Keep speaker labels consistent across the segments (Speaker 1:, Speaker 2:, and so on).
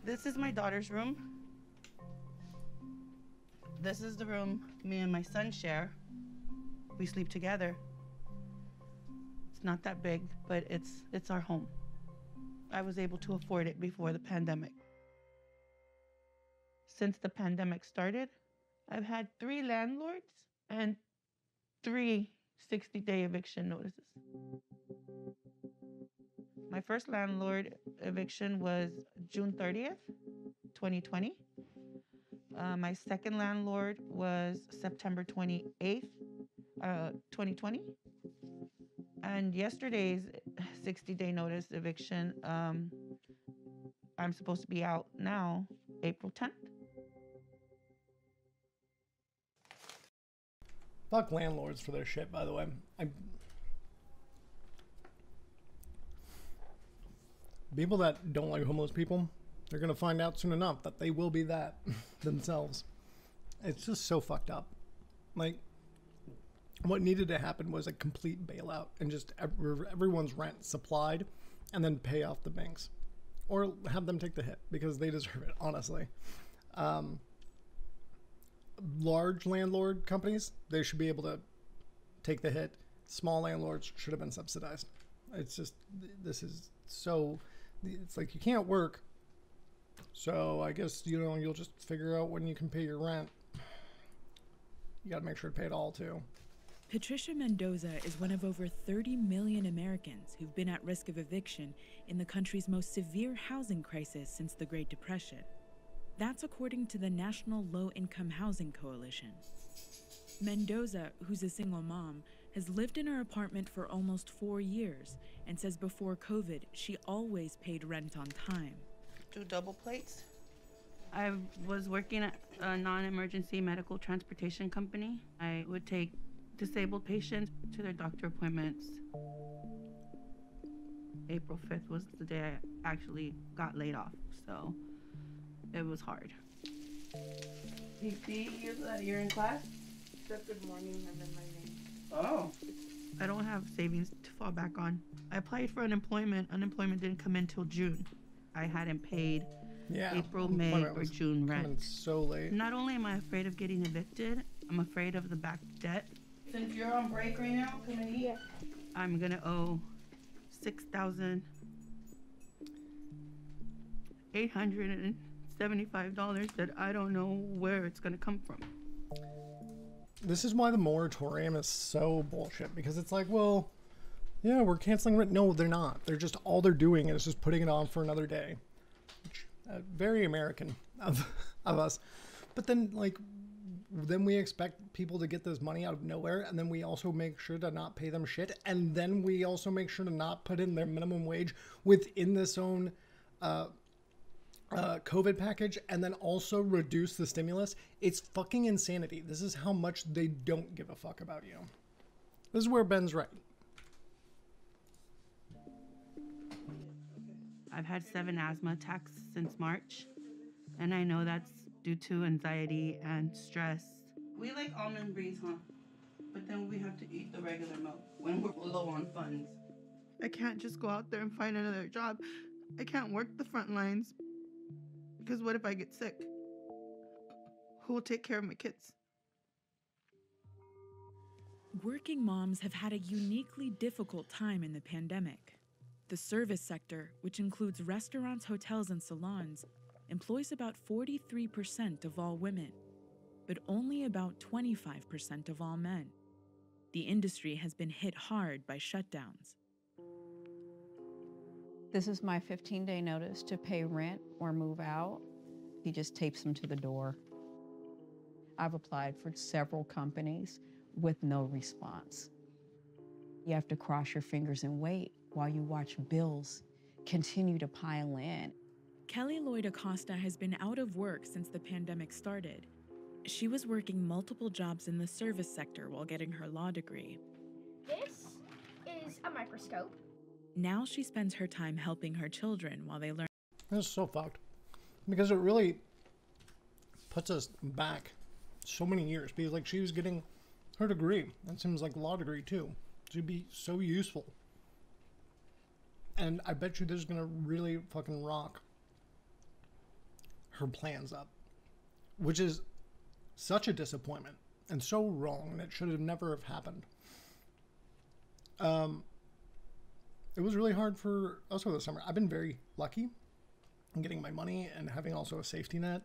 Speaker 1: This is my daughter's room. This is the room me and my son share. We sleep together. It's not that big, but it's our home. I was able to afford it before the pandemic. Since the pandemic started, I've had 3 landlords and 3 60-day eviction notices. My first landlord eviction was June 30th, 2020. My second landlord was September 28th, 2020. And yesterday's 60-day notice eviction, I'm supposed to be out now, April 10th.
Speaker 2: Fuck landlords for their shit, by the way. People that don't like homeless people, they're gonna find out soon enough that they will be that themselves. It's just so fucked up. Like, what needed to happen was a complete bailout and just everyone's rent supplied and then pay off the banks. Or have them take the hit because they deserve it, honestly. Large landlord companies, they should be able to take the hit. Small landlords should have been subsidized. It's just, this is so, it's like you can't work. So I guess, you know, you'll just figure out when you can pay your rent. You gotta make sure to pay it all too.
Speaker 3: Patricia Mendoza is one of over 30 million Americans who've been at risk of eviction in the country's most severe housing crisis since the Great Depression. That's according to the National Low-Income Housing Coalition. Mendoza, who's a single mom, has lived in her apartment for almost 4 years and says before COVID, she always paid rent on time.
Speaker 1: 2 double plates. I was working at a non-emergency medical transportation company. I would take disabled patients to their doctor appointments. April 5th was the day I actually got laid off, so it was hard. PT, you're in class?
Speaker 4: Just good morning and then my name.
Speaker 1: Oh. I don't have savings to fall back on. I applied for unemployment. Unemployment didn't come in until June. I hadn't paid April, May, or June rent.
Speaker 2: So late.
Speaker 1: Not only am I afraid of getting evicted, I'm afraid of the back debt. Since you're on break right now, come and eat.
Speaker 4: Yeah.
Speaker 1: I'm gonna owe $6,875 that I don't know where it's gonna come from.
Speaker 2: This is why the moratorium is so bullshit, because it's like, well, yeah, we're canceling rent. No, they're not. They're just, all they're doing is just putting it on for another day. Which, very American of us. But then, like, then we expect people to get this money out of nowhere, and then we also make sure to not pay them shit, and then we also make sure to not put in their minimum wage within this own COVID package, and then also reduce the stimulus. It's fucking insanity. This is how much they don't give a fuck about you. This is where Ben's right.
Speaker 1: I've had 7 asthma attacks since March, and I know that's due to anxiety and stress. We like almond breeze, huh? But then we have to eat the regular milk when we're low on funds. I can't just go out there and find another job. I can't work the front lines, because what if I get sick? Who will take care of my kids?
Speaker 3: Working moms have had a uniquely difficult time in the pandemic. The service sector, which includes restaurants, hotels, and salons, employs about 43% of all women, but only about 25% of all men. The industry has been hit hard by shutdowns.
Speaker 5: This is my 15-day notice to pay rent or move out. He just tapes them to the door. I've applied for several companies with no response. You have to cross your fingers and wait while you watch bills continue to pile in.
Speaker 3: Kelly Lloyd Acosta has been out of work since the pandemic started. She was working multiple jobs in the service sector while getting her law degree.
Speaker 4: This is a microscope.
Speaker 3: Now she spends her time helping her children while they learn.
Speaker 2: This is so fucked. Because it really puts us back so many years. Because, like, she was getting her degree. That seems like a law degree, too. She'd be so useful. And I bet you this is going to really fucking rock her plans up, which is such a disappointment and so wrong, and it should have never have happened. It was really hard for us over the summer. I've been very lucky in getting my money and having also a safety net,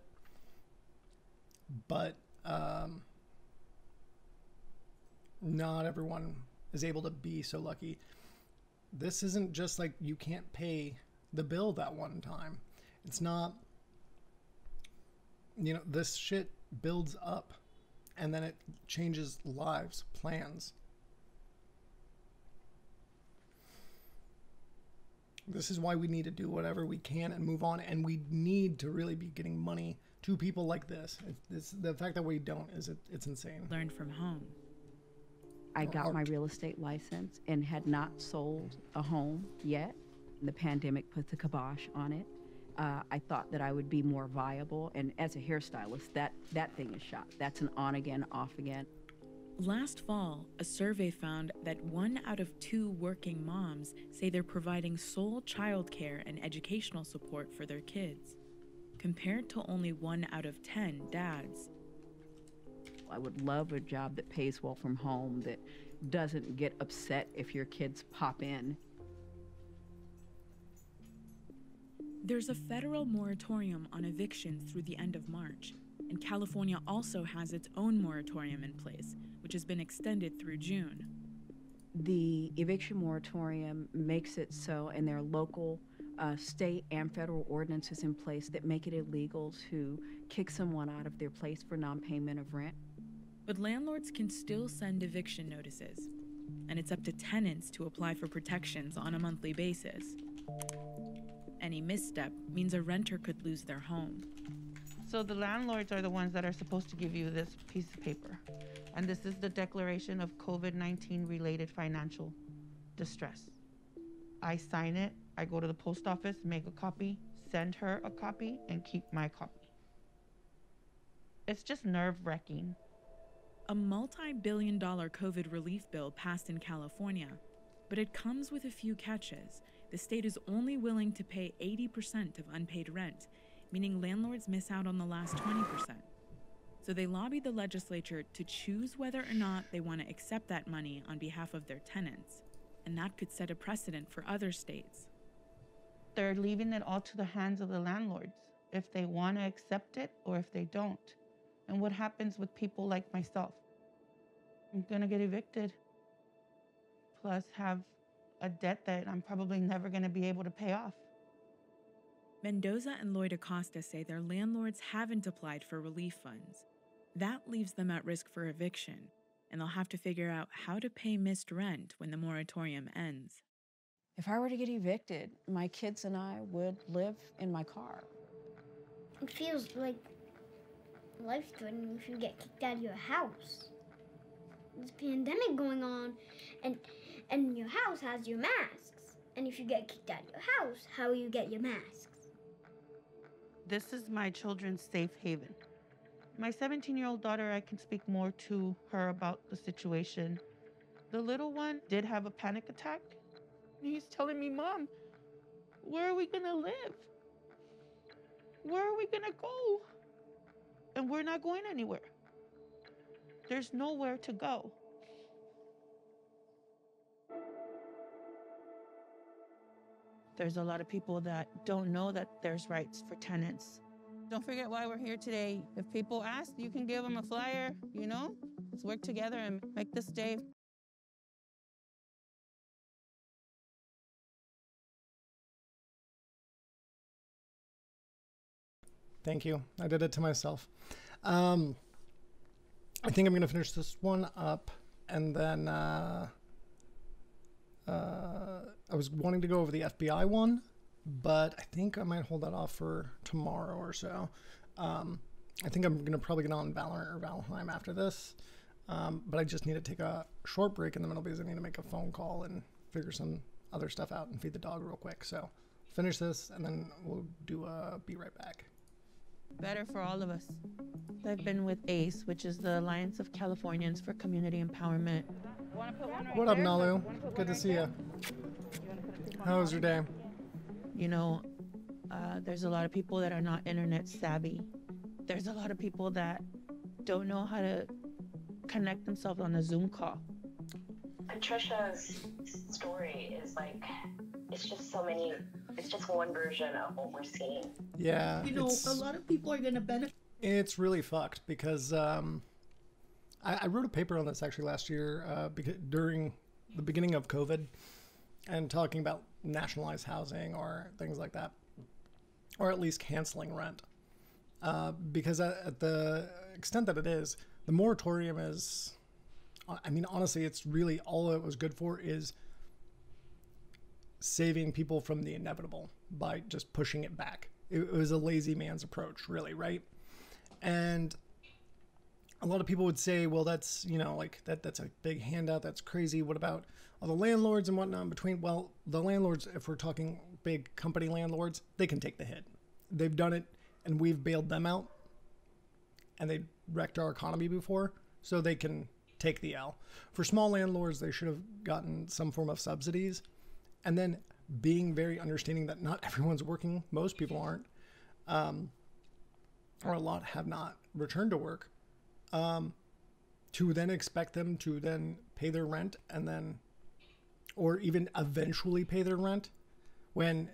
Speaker 2: but not everyone is able to be so lucky. This isn't just like you can't pay the bill that one time. It's not, you know, this shit builds up and then it changes lives, plans. This is why we need to do whatever we can and move on, and we need to really be getting money to people like this. The fact that we don't it's insane.
Speaker 3: Learned from home.
Speaker 5: I got my real estate license and had not sold a home yet. The pandemic put the kibosh on it. I thought that I would be more viable, and as a hairstylist, that thing is shot. That's an on again, off again.
Speaker 3: Last fall, a survey found that 1 out of 2 working moms say they're providing sole childcare and educational support for their kids, compared to only 1 out of 10 dads.
Speaker 5: I would love a job that pays well from home, that doesn't get upset if your kids pop in.
Speaker 3: There's a federal moratorium on evictions through the end of March, and California also has its own moratorium in place, which has been extended through June.
Speaker 5: The eviction moratorium makes it so, and there are local, state and federal ordinances in place that make it illegal to kick someone out of their place for non-payment of rent.
Speaker 3: But landlords can still send eviction notices, and it's up to tenants to apply for protections on a monthly basis. Any misstep means a renter could lose their home.
Speaker 1: So the landlords are the ones that are supposed to give you this piece of paper. And this is the declaration of COVID-19 related financial distress. I sign it, I go to the post office, make a copy, send her a copy, and keep my copy. It's just nerve-wracking.
Speaker 3: A multi-billion-dollar COVID relief bill passed in California, but it comes with a few catches. The state is only willing to pay 80% of unpaid rent, meaning landlords miss out on the last 20%. So they lobby the legislature to choose whether or not they want to accept that money on behalf of their tenants, and that could set a precedent for other states.
Speaker 1: They're leaving it all to the hands of the landlords, if they want to accept it or if they don't. And what happens with people like myself? I'm gonna get evicted, plus have a debt that I'm probably never gonna be able to pay off.
Speaker 3: Mendoza and Lloyd Acosta say their landlords haven't applied for relief funds. That leaves them at risk for eviction, and they'll have to figure out how to pay missed rent when the moratorium ends.
Speaker 5: If I were to get evicted, my kids and I would live in my car.
Speaker 4: It feels like life's threatening if you get kicked out of your house. There's a pandemic going on, and your house has your masks. And if you get kicked out of your house, how will you get your masks?
Speaker 1: This is my children's safe haven. My 17-year-old daughter, I can speak more to her about the situation. The little one did have a panic attack. He's telling me, Mom, where are we gonna live? Where are we gonna go? And we're not going anywhere. There's nowhere to go. There's a lot of people that don't know that there's rights for tenants. Don't forget why we're here today. If people ask, you can give them a flyer, you know? Let's work together and make this day.
Speaker 2: Thank you. I did it to myself. I think I'm going to finish this one up, and then I was wanting to go over the FBI one, but I think I might hold that off for tomorrow or so. I think I'm going to probably get on Valorant or Valheim after this, but I just need to take a short break in the middle because I need to make a phone call and figure some other stuff out and feed the dog real quick. So finish this, and then we'll do a be right back.
Speaker 1: Better for all of us. I've been with ACE, which is the Alliance of Californians for Community Empowerment.
Speaker 2: What up, Nalu? Good to see you. How was your day?
Speaker 1: You know, There's a lot of people that are not internet savvy. There's a lot of people that don't know how to connect themselves on a Zoom call.
Speaker 6: Trisha's story is like, it's just so many, it's just one version of what we're seeing.
Speaker 2: Yeah.
Speaker 1: You know, a lot of people are going to benefit.
Speaker 2: It's really fucked because I wrote a paper on this actually last year during the beginning of COVID and talking about nationalized housing or things like that, or at least canceling rent. Because at the extent that it is, the moratorium is, I mean, honestly, it's really all it was good for is saving people from the inevitable by just pushing it back. It was a lazy man's approach, really, right? And a lot of people would say, well, that's, you know, like that's a big handout. That's crazy. What about all the landlords and whatnot in between? Well, the landlords, if we're talking big company landlords, they can take the hit. They've done it and we've bailed them out and they wrecked our economy before, so they can take the L. For small landlords, they should have gotten some form of subsidies, and then being very understanding that not everyone's working, most people aren't, or a lot have not returned to work, to then expect them to then pay their rent and then, or even eventually pay their rent when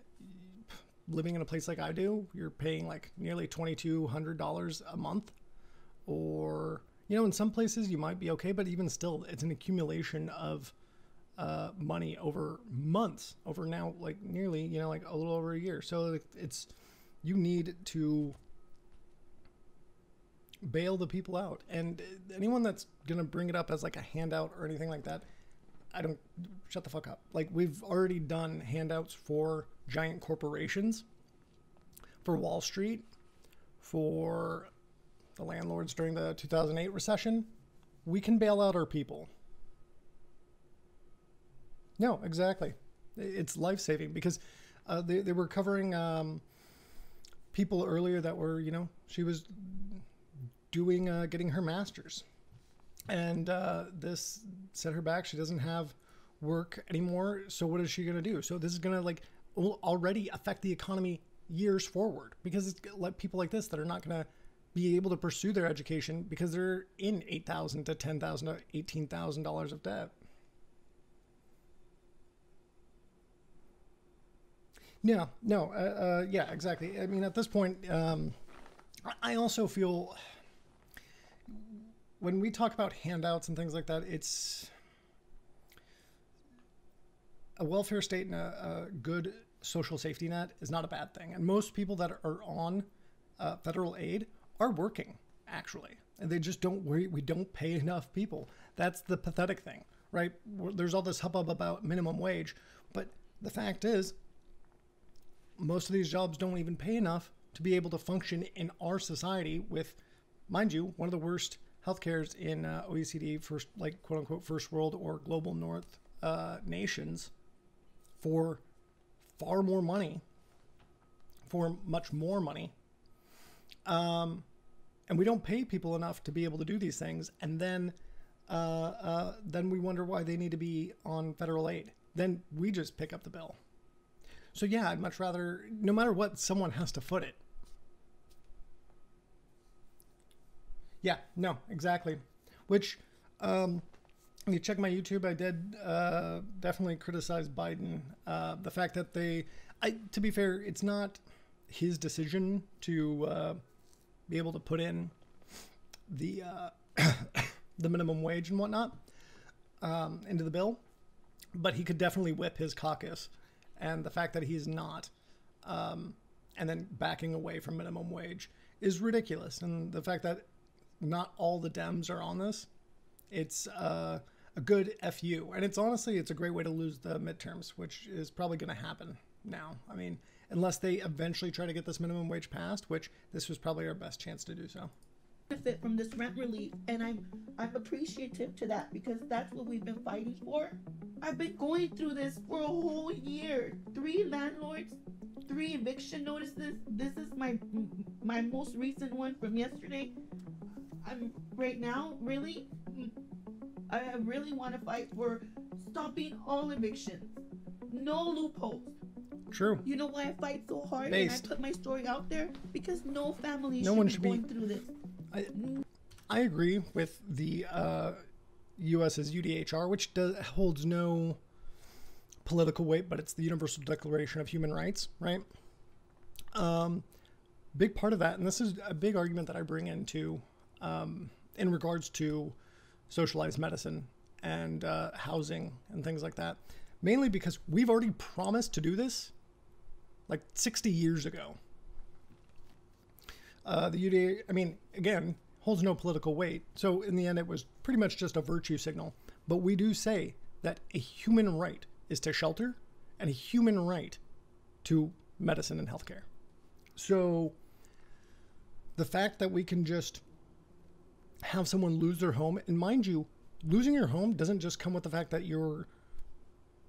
Speaker 2: living in a place like I do, you're paying like nearly $2,200 a month, or, you know, in some places you might be okay, but even still, it's an accumulation of money over months, over now like nearly, you know, like a little over a year. So it's, you need to bail the people out. And anyone that's gonna bring it up as like a handout or anything like that, shut the fuck up. Like, we've already done handouts for giant corporations, for Wall Street, for the landlords during the 2008 recession. We can bail out our people. No, exactly. It's life-saving because they were covering people earlier that were, you know, she was doing, getting her master's. And this set her back. She doesn't have work anymore. So what is she going to do? So this is going to like already affect the economy years forward, because it's like people like this that are not going to be able to pursue their education because they're in $8,000 to $10,000 to $18,000 of debt. Yeah, no, yeah, exactly. I mean, at this point, I also feel when we talk about handouts and things like that, it's a welfare state and a good social safety net is not a bad thing. And most people that are on federal aid are working, actually. And they just don't worry. We don't pay enough people. That's the pathetic thing, right? There's all this hubbub about minimum wage. But the fact is, most of these jobs don't even pay enough to be able to function in our society with, mind you, one of the worst healthcares in OECD, first, like, quote unquote, first world or global north nations, for far more money, for much more money. And we don't pay people enough to be able to do these things. And then we wonder why they need to be on federal aid. Then we just pick up the bill. So yeah, I'd much rather, no matter what, someone has to foot it. Yeah, no, exactly. Which, if you check my YouTube, I did definitely criticize Biden. The fact that to be fair, it's not his decision to be able to put in the the minimum wage and whatnot into the bill, but he could definitely whip his caucus. And the fact that he's not, and then backing away from minimum wage is ridiculous. And the fact that not all the Dems are on this, it's a good FU. And it's honestly, it's a great way to lose the midterms, which is probably going to happen now. I mean, unless they eventually try to get this minimum wage passed, which this was probably our best chance to do so.
Speaker 7: Benefit from this rent relief, and I'm appreciative to that, because that's what we've been fighting for. I've been going through this for a whole year. 3 landlords, 3 eviction notices. This is my most recent one from yesterday. I'm right now really, I really want to fight for stopping all evictions. No loopholes.
Speaker 2: True.
Speaker 7: You know why I fight so hard
Speaker 2: Based.
Speaker 7: and I put my story out there? Because no family
Speaker 2: No one
Speaker 7: should
Speaker 2: should
Speaker 7: be
Speaker 2: be-
Speaker 7: going through this.
Speaker 2: I agree with the U.S.'s UDHR, which holds no political weight, but it's the Universal Declaration of Human Rights, right? Big part of that, and this is a big argument that I bring into in regards to socialized medicine and housing and things like that, mainly because we've already promised to do this like 60 years ago. The UDA, I mean, again, holds no political weight. So in the end, it was pretty much just a virtue signal. But we do say that a human right is to shelter and a human right to medicine and healthcare. So the fact that we can just have someone lose their home, and mind you, losing your home doesn't just come with the fact that you're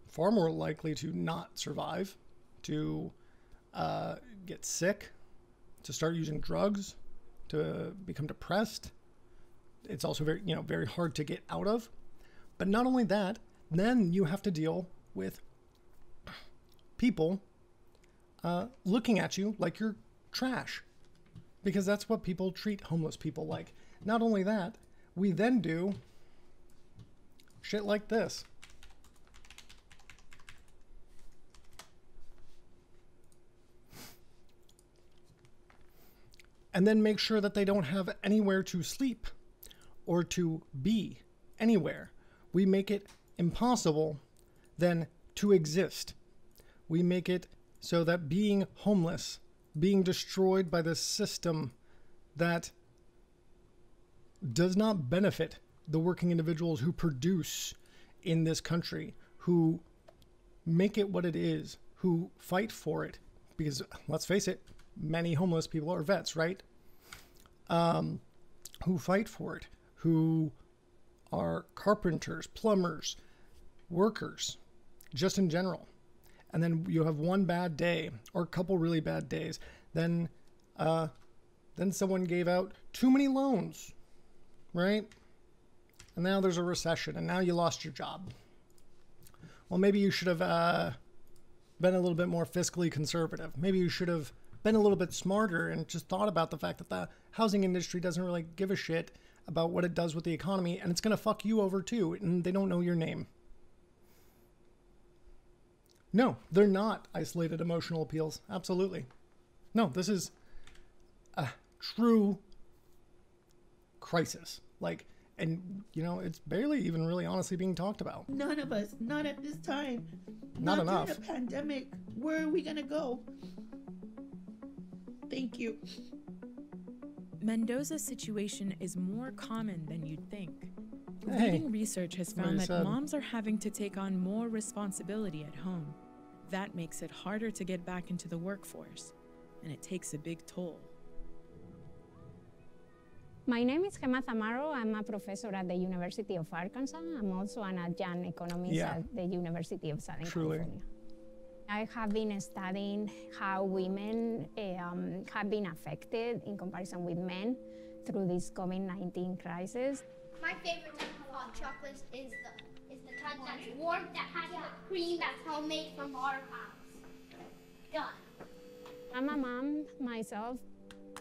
Speaker 2: far more likely to not survive, to get sick, to start using drugs, to become depressed. It's also very, very hard to get out of. But not only that, then you have to deal with people looking at you like you're trash, because that's what people treat homeless people like. Not only that, we then do shit like this. And then make sure that they don't have anywhere to sleep or to be anywhere. We make it impossible then to exist. We make it so that being homeless, being destroyed by this system that does not benefit the working individuals who produce in this country, who make it what it is, who fight for it. Because let's face it, many homeless people are vets, right? Who fight for it, who are carpenters, plumbers, workers, just in general. And then you have one bad day or a couple really bad days. Then someone gave out too many loans, right? And now there's a recession and now you lost your job. Well, maybe you should have been a little bit more fiscally conservative. Maybe you should have been a little bit smarter and just thought about the fact that the housing industry doesn't really give a shit about what it does with the economy, and it's going to fuck you over too, and they don't know your name. No, they're not isolated emotional appeals. Absolutely. No, this is a true crisis. And it's barely even really honestly being talked about.
Speaker 7: None of us, not at this time.
Speaker 2: Not enough.
Speaker 7: During a pandemic. Where are we gonna go? Thank you.
Speaker 3: Mendoza's situation is more common than you'd think.
Speaker 2: Hey,
Speaker 3: Leading research has
Speaker 2: what
Speaker 3: found
Speaker 2: he
Speaker 3: that
Speaker 2: said.
Speaker 3: moms are having to take on more responsibility at home. That makes it harder to get back into the workforce, and it takes a big toll.
Speaker 8: My name is Gemma Zamaro. I'm a professor at the University of Arkansas. I'm also an adjunct economist at the University of Southern California. I have been studying how women have been affected in comparison with men through this COVID-19 crisis.
Speaker 4: My favorite type of hot chocolate is the type that's warm, that has the cream that's homemade from our house. Done.
Speaker 8: I'm a mom myself.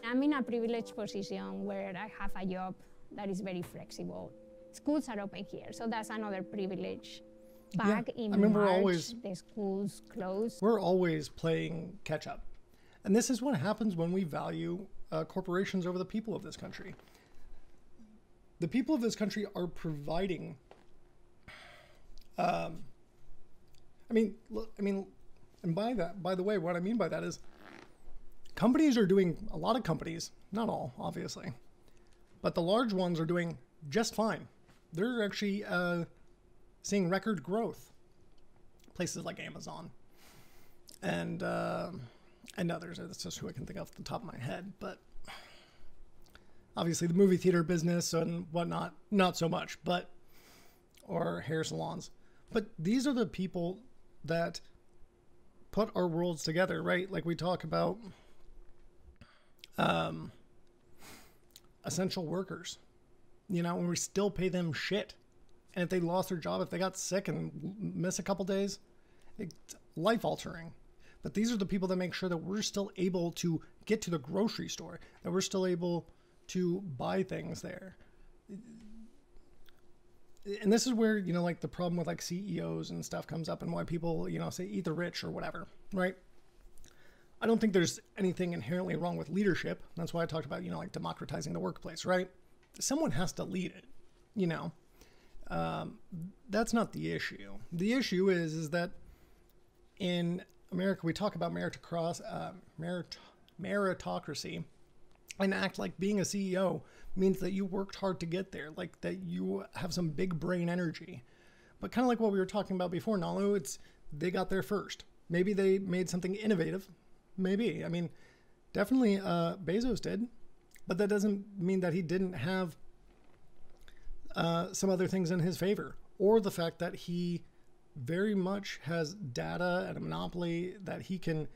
Speaker 8: I'm in a privileged position where I have a job that is very flexible. Schools are open here, so that's another privilege. Back in March, the schools closed.
Speaker 2: We're always playing catch up. And this is what happens when we value corporations over the people of this country. The people of this country are providing, and by the way, what I mean by that is companies are doing, a lot of companies, not all, obviously, but the large ones are doing just fine. They're actually seeing record growth. Places like Amazon and others. That's just who I can think of off the top of my head. But obviously the movie theater business and whatnot, not so much, or hair salons. But these are the people that put our worlds together, right? Like we talk about essential workers, and we still pay them shit. And if they lost their job, if they got sick and miss a couple days, it's life altering. But these are the people that make sure that we're still able to get to the grocery store, that we're still able to buy things there. And this is where, you know, like the problem with like CEOs and stuff comes up, and why people, you know, say eat the rich or whatever, right? I don't think there's anything inherently wrong with leadership. That's why I talked about, you know, like democratizing the workplace, right? Someone has to lead it, you know. That's not the issue. The issue is that in America, we talk about meritocracy, and act like being a CEO means that you worked hard to get there, like that you have some big brain energy. But kind of like what we were talking about before, Nalu, it's they got there first. Maybe they made something innovative. Maybe. I mean, definitely Bezos did, but that doesn't mean that he didn't have some other things in his favor, or the fact that he very much has data and a monopoly that he can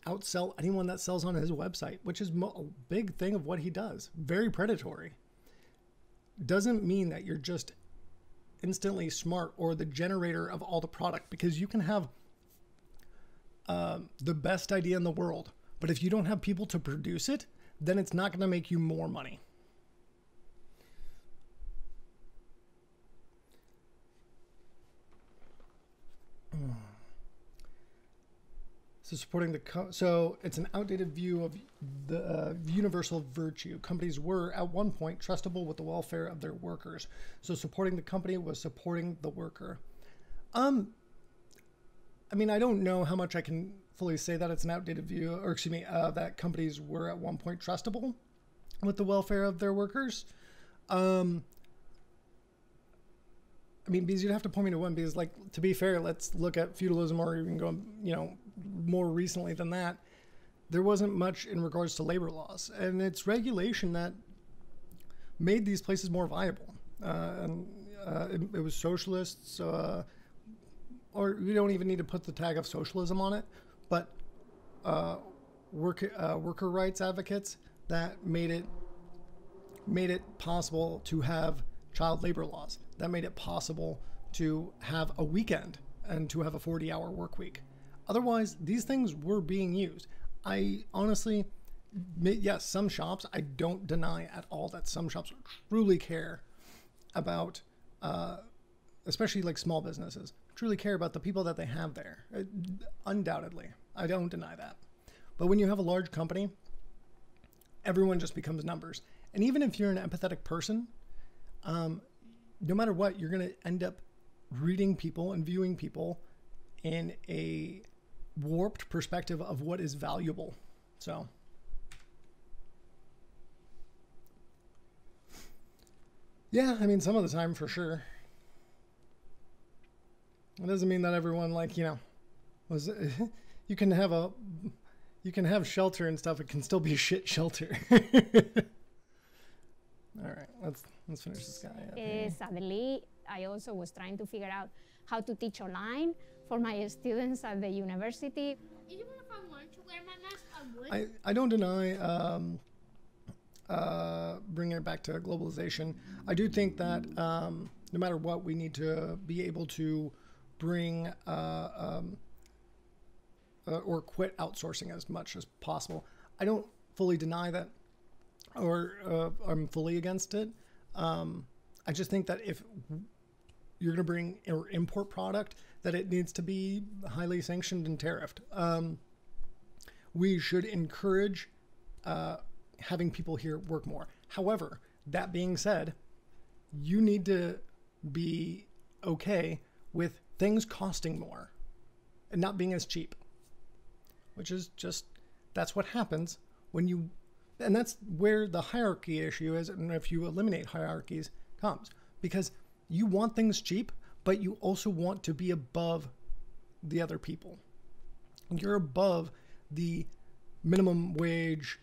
Speaker 2: outsell anyone that sells on his website, which is a big thing of what he does. Very predatory. Doesn't mean that you're just instantly smart or the generator of all the product, because you can have the best idea in the world, but if you don't have people to produce it, then it's not going to make you more money. So supporting so it's an outdated view of the universal virtue. Companies were at one point trustable with the welfare of their workers. So supporting the company was supporting the worker. I mean, I don't know how much I can fully say that it's an outdated view, or excuse me, that companies were at one point trustable with the welfare of their workers. I mean, because you'd have to point me to one, because, like, to be fair, let's look at feudalism, or even go, you know, more recently than that. There wasn't much in regards to labor laws, and it's regulation that made these places more viable. It was socialists, or we don't even need to put the tag of socialism on it, but worker rights advocates that made it possible to have child labor laws, that made it possible to have a weekend and to have a 40-hour work week. Otherwise, these things were being used. I honestly, yes, some shops, I don't deny at all that some shops truly care about, especially like small businesses, truly care about the people that they have there. Undoubtedly, I don't deny that. But when you have a large company, everyone just becomes numbers. And even if you're an empathetic person, no matter what, you're going to end up reading people and viewing people in a warped perspective of what is valuable. So, yeah, I mean, some of the time for sure. It doesn't mean that everyone, like, you know, was you can have shelter and stuff. It can still be a shit shelter. All right, let's finish this guy.
Speaker 8: Sadly, I also was trying to figure out how to teach online for my students at the university.
Speaker 4: Even if I wanted to wear my mask, I would.
Speaker 2: I don't deny bringing it back to globalization. I do think that no matter what, we need to be able to bring or quit outsourcing as much as possible. I don't fully deny that, or I'm fully against it. I just think that if you're going to bring or import product, that it needs to be highly sanctioned and tariffed. We should encourage having people here work more. However, that being said, you need to be okay with things costing more and not being as cheap, which is just, that's what happens when you, and that's where the hierarchy issue is. And if you eliminate hierarchies comes, because you want things cheap, but you also want to be above the other people. You're above the minimum wage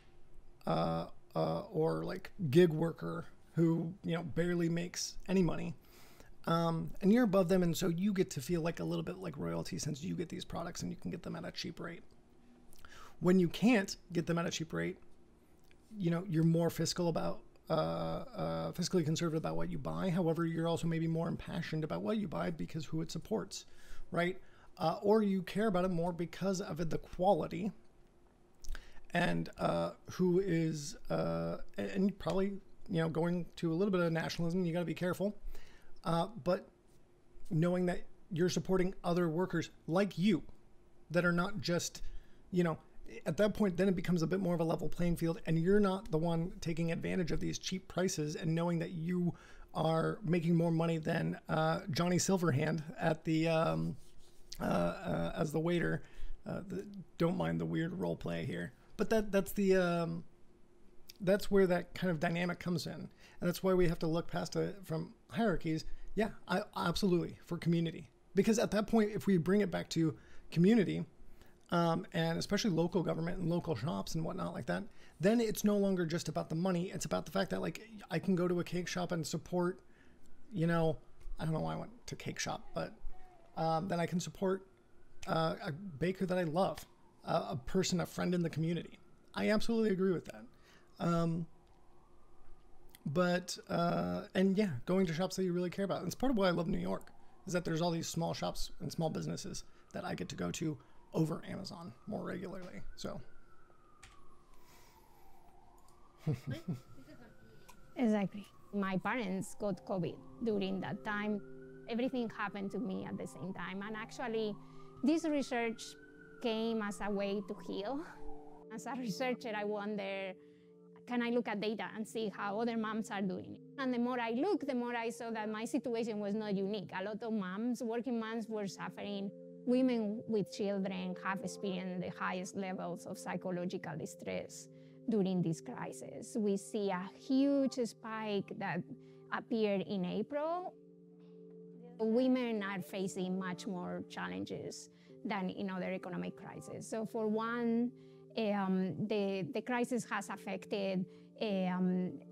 Speaker 2: or like gig worker who, you know, barely makes any money. And you're above them, and so you get to feel like a little bit like royalty since you get these products and you can get them at a cheap rate. When you can't get them at a cheap rate, you know, you're more fiscally conservative about what you buy. However, you're also maybe more impassioned about what you buy because who it supports, right? or you care about it more because of the quality, and who is, and probably, you know, going to a little bit of nationalism, you got to be careful, but knowing that you're supporting other workers like you that are not just, you know, at that point, then it becomes a bit more of a level playing field, and you're not the one taking advantage of these cheap prices, and knowing that you are making more money than Johnny Silverhand at the as the waiter. Don't mind the weird role play here, but that's where that kind of dynamic comes in, and that's why we have to look past it from hierarchies. Yeah, I absolutely, for community, because at that point, if we bring it back to community, and especially local government and local shops and whatnot like that, then it's no longer just about the money. It's about the fact that, like, I can go to a cake shop and support, you know, I don't know why I went to cake shop, but then I can support a baker that I love, a person, a friend in the community. I absolutely agree with that. And yeah, going to shops that you really care about. And it's part of why I love New York, is that there's all these small shops and small businesses that I get to go to over Amazon more regularly. So
Speaker 8: exactly. My parents got COVID during that time. Everything happened to me at the same time. And actually, this research came as a way to heal. As a researcher, I wonder, can I look at data and see how other moms are doing it? And the more I looked, the more I saw that my situation was not unique. A lot of moms, working moms, were suffering. Women with children have experienced the highest levels of psychological distress during this crisis. We see a huge spike that appeared in April. Women are facing much more challenges than in other economic crises. So for one, the crisis has affected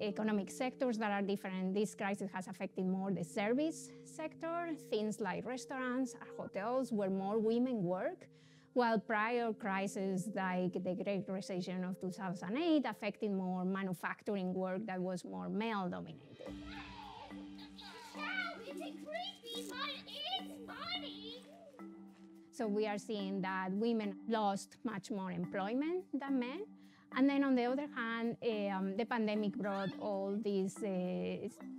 Speaker 8: economic sectors that are different. This crisis has affected more the service sector, things like restaurants, hotels, where more women work, while prior crises like the Great Recession of 2008 affected more manufacturing work that was more male-dominated.
Speaker 4: It's creepy, but it's funny.
Speaker 8: So we are seeing that women lost much more employment than men. And then on the other hand, the pandemic brought all these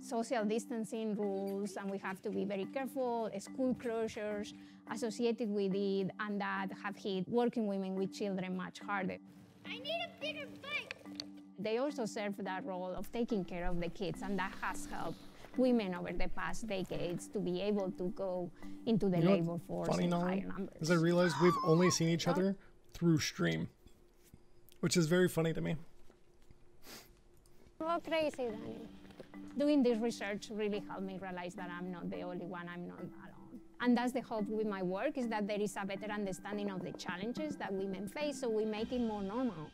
Speaker 8: social distancing rules, and we have to be very careful, school closures associated with it, and that have hit working women with children much harder.
Speaker 4: I need a bigger bike.
Speaker 8: They also serve that role of taking care of the kids, and that has helped women over the past decades to be able to go into the labor force in higher numbers.
Speaker 2: Is I realized we've only seen each other through stream, which is very funny to me.
Speaker 8: Oh, crazy, Danny. Doing this research really helped me realize that I'm not the only one, I'm not alone. And that's the hope with my work, is that there is a better understanding of the challenges that women face, so we make it more normal.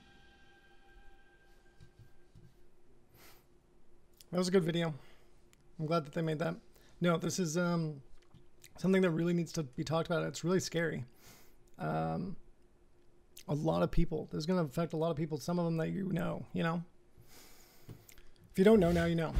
Speaker 2: That was a good video. I'm glad that they made that. No, this is something that really needs to be talked about. It's really scary. A lot of people. This is going to affect a lot of people. Some of them that you know. If you don't know, now you know.